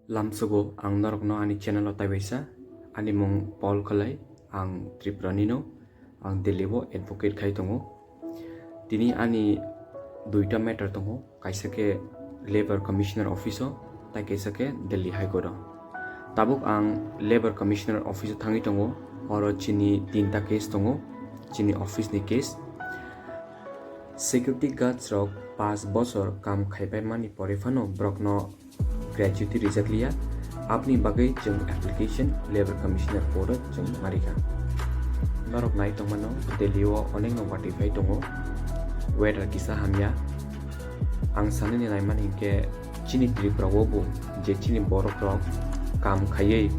Lamsugo ang norokno ani channel o taiwaisa ani mong Paul khalai ang Tripura nino ang Delhibo advocate khai tongo tini ani duita matter tongo kaisa ke labor commissioner office tai kaisa ke Delhi high court tabuk ang labor commissioner office thangi tongo oro chini tinta case tongo chini office ni case security guards rok 5 bosor kam khaibai mani pore phano brokno gratuity result liya apni bagai jeng application labor commissioner board jeng marika norok nai tongmano Delhi o oneng no notify tongo weather kisa hamya ang sanini nai man hinke chini Tripura wobu je chini borok rok kam khayei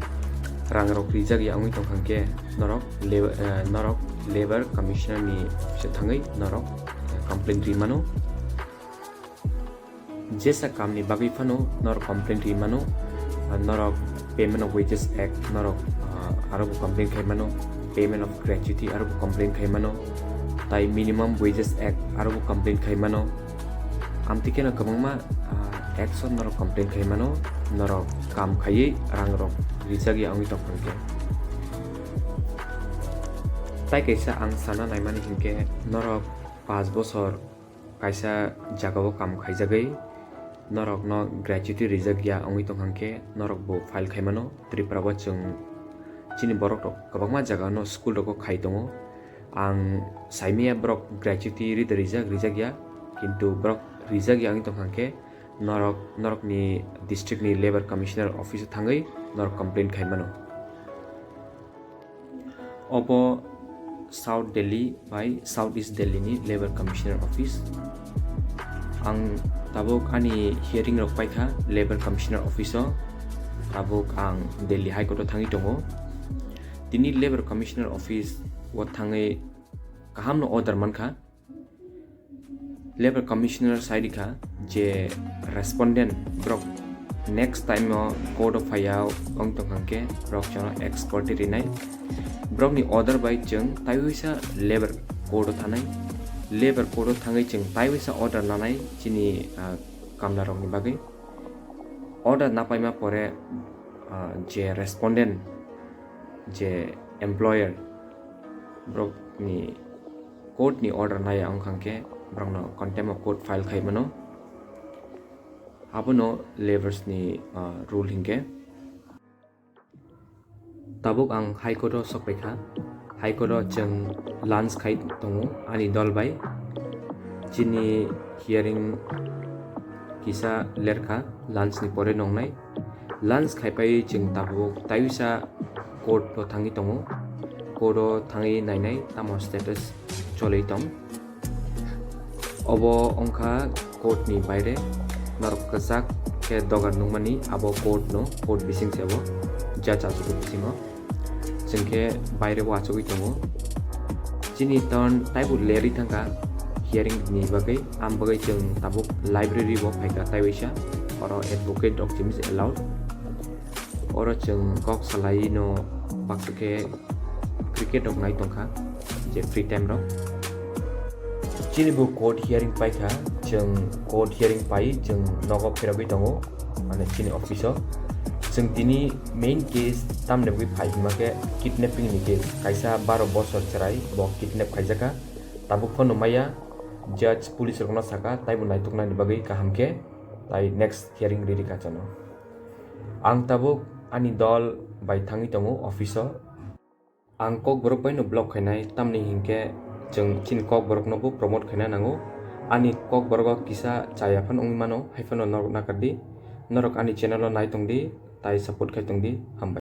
rang rok rijak ya ongi tong khangke norok labor commissioner ni thangai norok complaint rimano jesa kam ni bagai phano norok complaint rimano norok payment of wages act norok arabu complaint khai mano payment of gratuity arabu complaint khai mano tai minimum wages act arabu complaint khai mano amtike na kabangma action norok complaint khai mano norok kam khai rang rok rijagi angi tok khangke tai kaisa ang sana naimani hingke norok 5 bosor kaisa jagao kam khai jagai norok no gratuity rijak ya angi tok khangke norok bo file khai mano Tripura wa chung chini borok rok kabangma jaga no school rok khai tongo ang saimia brok gratuity rijak ya kintu brok rijak ya angi tok khangke norok ni district ni labor commissioner office thangai norok complaint khai mano obo South Delhi by South East Delhi ni labor commissioner office ang tabuk ani hearing rok paikha labor commissioner office tabuk ang Delhi high court thangi tongo tini labor commissioner office wa thangai kaham no order mankha labor commissioner side kha je respondent brok next time no code of file ong tong hangke brok chano export rinai brok ni order by chung taiwisa labor code thanai labor code thangai chung taiwisa order nanai chini kamla rok ni bagai order na paima pore je respondent je employer brok ni code ni order nai ang khangke brok no contempt of court file khai mano abono labors ni rule hingke tabuk ang high court sokpaikha high court chung lunch khai tongo ani dolbai chini hearing kisa lerkha lunch ni pore nongnai lunch khai pai chung tabuk taisa court to thangi tongo court thangi nainai Tamo status cholei tong obo ongkha court ni baire norok kazak ke dogar nungmani abo court no court bising sebo judge asu bisingo jengke baire wacho tongo chini ton taibu leri thangka hearing ni bagai am bagai jeng tabuk library bo phaika taiwisa oro advocate of jimis allowed oro jeng kok salai no bakke cricket dok nai tongkha je free time ro chini bu court hearing paikha jeng court hearing pai jeng nogo phirabai tongo ane chini office jeng tini main case tamne wi phai make kidnapping ni case kaisa 12 bosor charai bo kidnap khaijaka tabuk phone maya judge police rokno saka taibu naitukna ni bagai kahamke tai next hearing ready ka chano ang tabuk ani dol bai thangi tongo office ang Kokborok bai no block khainai tamni hingke jeng chin Kokborok no bu promote khaina nango ani Kokborok kisa chaya phan ongmano haifano norok nakardi norok ani channel o nai tongdi tai support khai tongdi.